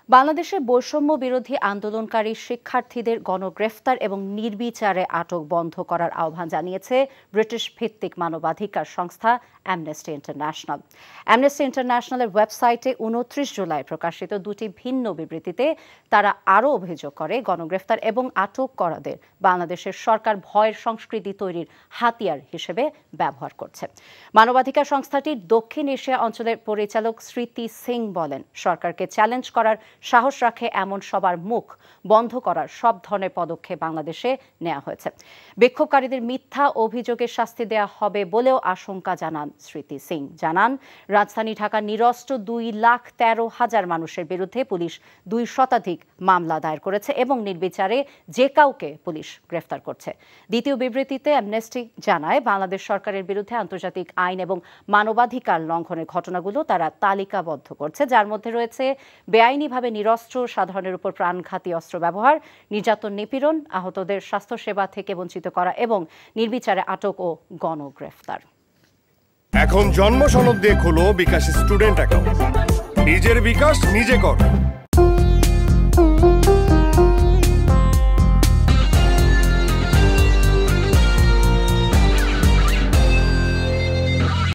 বাংলাদেশে বৈষম্য বিরোধী আন্দোলনকারী শিক্ষার্থীদের গণগ্রেফতার এবং নির্বিচারে আটক বন্ধ করার আহ্বান জানিয়েছে ব্রিটিশ ভিত্তিক মানবাধিকার সংস্থা অ্যামনেস্টি ইন্টারন্যাশনাল। অ্যামনেস্টি ইন্টারন্যাশনালের ওয়েবসাইটে ২৯ জুলাই প্রকাশিত দুটি ভিন্ন বিবৃতিতে তারা আরও অভিযোগ করে, গণগ্রেফতার এবং আটক করাদের বাংলাদেশের সরকার ভয়ের সংস্কৃতি তৈরির হাতিয়ার হিসেবে ব্যবহার করছে। মানবাধিকার সংস্থাটির দক্ষিণ এশিয়া অঞ্চলের পরিচালক স্মৃতি সিং বলেন, সরকারকে চ্যালেঞ্জ করার সাহস রাখে এমন সবার মুখ বন্ধ করার সব ধরনের পদক্ষেপ বাংলাদেশে নেওয়া হয়েছে। বিক্ষোভকারীদের মিথ্যা অভিযোগের শাস্তি দেওয়া হবে বলেও আশঙ্কা জানান স্মৃতি সিং। জানান, রাজধানী ঢাকার নিরস্ত্র 2,13,000 মানুষের বিরুদ্ধে পুলিশ 2 শতাধিক মামলা দায়ের করেছে এবং নির্বিচারে যে কাউকে পুলিশ গ্রেফতার করছে। দ্বিতীয় বিবৃতিতে অ্যামনেস্টি জানায়, বাংলাদেশ সরকারের বিরুদ্ধে আন্তর্জাতিক আইন এবং মানবাধিকার লঙ্ঘনের ঘটনাগুলো তারা তালিকাবদ্ধ করছে, যার মধ্যে রয়েছে বেআইনিভাবে নিরস্ত্র সাধারণের উপর প্রাণঘাতী অস্ত্র ব্যবহার, নির্যাতন, নিপীড়ন, আহতদের স্বাস্থ্যসেবা থেকে বঞ্চিত করা এবং নির্বিচারে আটক ও গণগ্রেফতার। এখন জন্ম সনদ দিয়ে খোলো বিকাশ স্টুডেন্ট অ্যাকাউন্ট। নিজের বিকাশ নিজে কর।